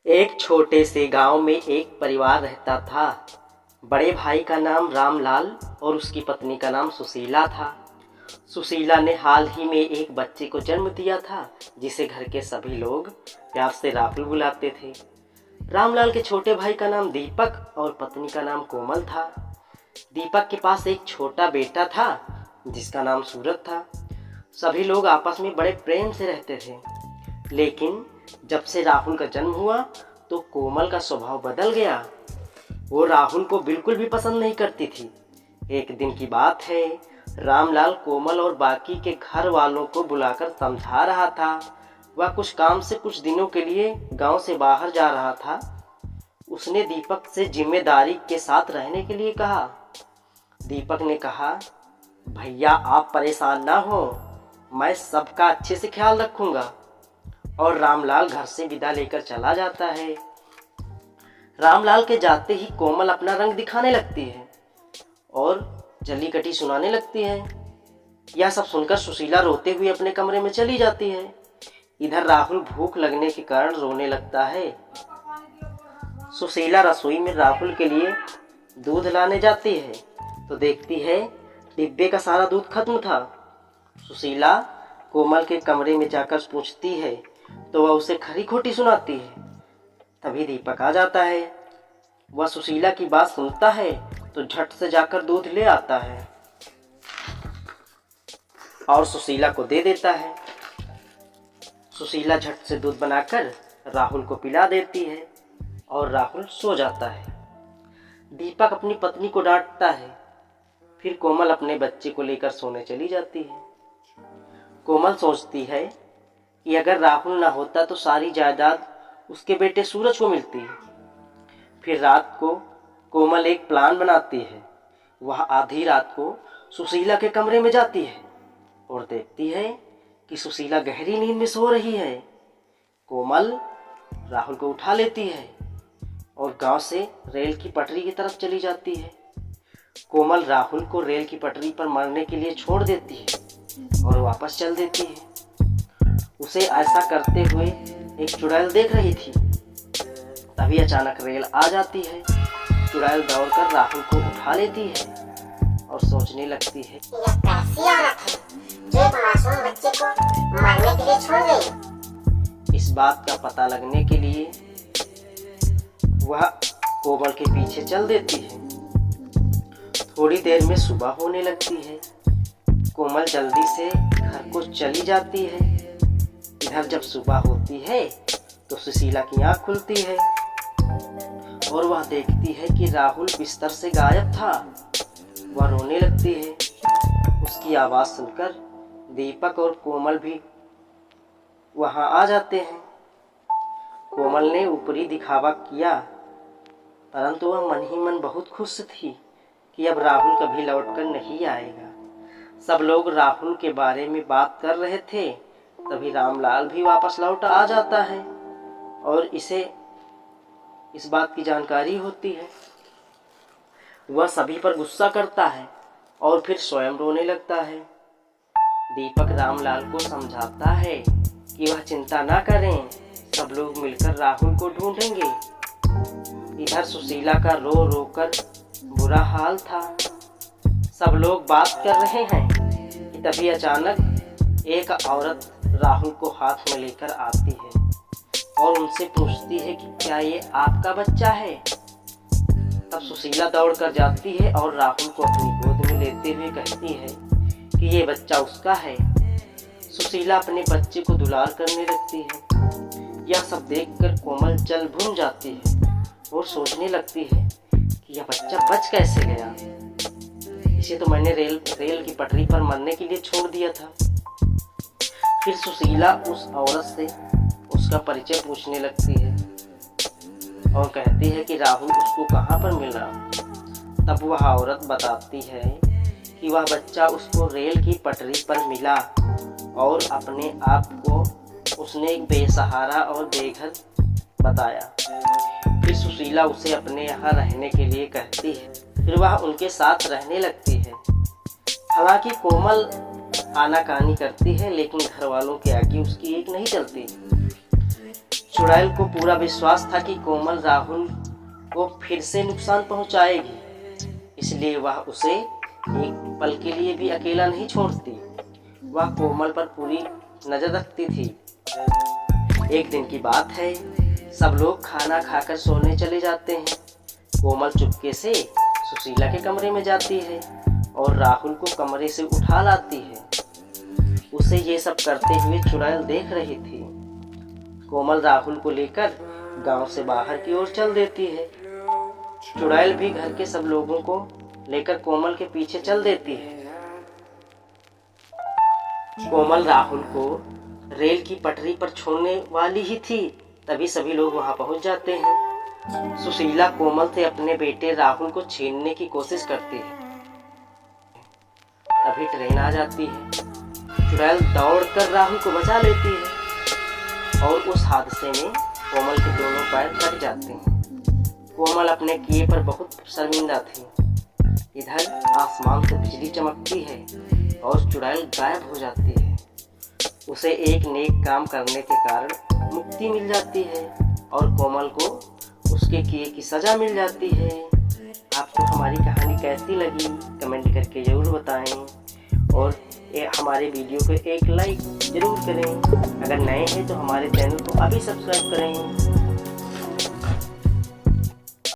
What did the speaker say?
एक छोटे से गांव में एक परिवार रहता था। बड़े भाई का नाम रामलाल और उसकी पत्नी का नाम सुशीला था। सुशीला ने हाल ही में एक बच्चे को जन्म दिया था, जिसे घर के सभी लोग प्यार से राहुल बुलाते थे। रामलाल के छोटे भाई का नाम दीपक और पत्नी का नाम कोमल था। दीपक के पास एक छोटा बेटा था जिसका नाम सूरज था। सभी लोग आपस में बड़े प्रेम से रहते थे, लेकिन जब से राहुल का जन्म हुआ तो कोमल का स्वभाव बदल गया। वो राहुल को बिल्कुल भी पसंद नहीं करती थी। एक दिन की बात है, रामलाल कोमल और बाकी के घर वालों को बुलाकर समझा रहा था। वह कुछ काम से कुछ दिनों के लिए गांव से बाहर जा रहा था। उसने दीपक से जिम्मेदारी के साथ रहने के लिए कहा। दीपक ने कहा, भैया आप परेशान ना हो, मैं सबका अच्छे से ख्याल रखूंगा। और रामलाल घर से विदा लेकर चला जाता है। रामलाल के जाते ही कोमल अपना रंग दिखाने लगती है और जल्ली कटी सुनाने लगती है। यह सब सुनकर सुशीला रोते हुए अपने कमरे में चली जाती है। इधर राहुल भूख लगने के कारण रोने लगता है। सुशीला रसोई में राहुल के लिए दूध लाने जाती है तो देखती है डिब्बे का सारा दूध खत्म था। सुशीला कोमल के कमरे में जाकर पूछती है तो वह उसे खरी खोटी सुनाती है। तभी दीपक आ जाता है। वह सुशीला की बात सुनता है तो झट से जाकर दूध ले आता है और सुशीला को दे देता है। सुशीला झट से दूध बनाकर राहुल को पिला देती है और राहुल सो जाता है। दीपक अपनी पत्नी को डांटता है। फिर कोमल अपने बच्चे को लेकर सोने चली जाती है। कोमल सोचती है कि अगर राहुल ना होता तो सारी जायदाद उसके बेटे सूरज को मिलती। फिर रात को कोमल एक प्लान बनाती है। वह आधी रात को सुशीला के कमरे में जाती है और देखती है कि सुशीला गहरी नींद में सो रही है। कोमल राहुल को उठा लेती है और गांव से रेल की पटरी की तरफ चली जाती है। कोमल राहुल को रेल की पटरी पर मरने के लिए छोड़ देती है और वापस चल देती है। उसे ऐसा करते हुए एक चुड़ैल देख रही थी। तभी अचानक रेल आ जाती है। चुड़ैल दौड़कर राहुल को उठा लेती है और सोचने लगती है, यह कैसी औरत है जो एक मासूम बच्चे को मरने के लिए छोड़ गई। इस बात का पता लगने के लिए वह कोमल के पीछे चल देती है। थोड़ी देर में सुबह होने लगती है। कोमल जल्दी से घर को चली जाती है। इधर जब सुबह होती है तो सुशीला की आंख खुलती है और वह देखती है कि राहुल बिस्तर से गायब था। वह रोने लगती है। उसकी आवाज़ सुनकर दीपक और कोमल भी वहां आ जाते हैं। कोमल ने ऊपरी दिखावा किया, परंतु वह मन ही मन बहुत खुश थी कि अब राहुल कभी लौटकर नहीं आएगा। सब लोग राहुल के बारे में बात कर रहे थे। तभी रामलाल भी वापस लौट आ जाता है और इसे इस बात की जानकारी होती है। वह सभी पर गुस्सा करता है और फिर स्वयं रोने लगता है। दीपक रामलाल को समझाता है कि वह चिंता ना करें, सब लोग मिलकर राहुल को ढूंढेंगे। इधर सुशीला का रो रो कर बुरा हाल था। सब लोग बात कर रहे हैं कि तभी अचानक एक औरत राहुल को हाथ में लेकर आती है और उनसे पूछती है कि क्या ये आपका बच्चा है। तब सुशीला दौड़ कर जाती है और राहुल को अपनी गोद में लेते हुए कहती है कि ये बच्चा उसका है। सुशीला अपने बच्चे को दुलार करने लगती है। यह सब देखकर कोमल जल भून जाती है और सोचने लगती है कि यह बच्चा बच कैसे गया। इसे तो मैंने रेल की पटरी पर मरने के लिए छोड़ दिया था। फिर सुशीला उस औरत से उसका परिचय पूछने लगती है और कहती है कि राहुल उसको कहाँ पर मिला। तब वह औरत बताती है कि वह बच्चा उसको रेल की पटरी पर मिला और अपने आप को उसने एक बेसहारा और बेघर बताया। फिर सुशीला उसे अपने यहाँ रहने के लिए कहती है। फिर वह उनके साथ रहने लगती है। हालांकि कोमल आनाकानी करती है, लेकिन घर वालों के आगे उसकी एक नहीं चलती। चुड़ैल को पूरा विश्वास था कि कोमल राहुल को फिर से नुकसान पहुंचाएगी, इसलिए वह उसे एक पल के लिए भी अकेला नहीं छोड़ती। वह कोमल पर पूरी नजर रखती थी। एक दिन की बात है, सब लोग खाना खाकर सोने चले जाते हैं। कोमल चुपके से सुशीला के कमरे में जाती है और राहुल को कमरे से उठा लाती है। उसे ये सब करते हुए चुड़ैल देख रही थी। कोमल राहुल को लेकर गांव से बाहर की ओर चल देती है। चुड़ैल भी घर के सब लोगों को लेकर कोमल के पीछे चल देती है। कोमल राहुल को रेल की पटरी पर छोड़ने वाली ही थी, तभी सभी लोग वहां पहुंच जाते हैं। सुशीला कोमल से अपने बेटे राहुल को छीनने की कोशिश करती है। तभी ट्रेन आ जाती है। चुड़ैल दौड़कर राहुल को बचा लेती है और उस हादसे में कोमल के दोनों पैर कट जाते हैं। कोमल अपने किए पर बहुत शर्मिंदा थी। इधर आसमान से बिजली चमकती है और चुड़ैल गायब हो जाती है। उसे एक नेक काम करने के कारण मुक्ति मिल जाती है और कोमल को उसके किए की सजा मिल जाती है। आपको हमारी कहानी कैसी लगी कमेंट करके ज़रूर बताएं और हमारे वीडियो को एक लाइक ज़रूर करें। अगर नए हैं तो हमारे चैनल को अभी सब्सक्राइब करें।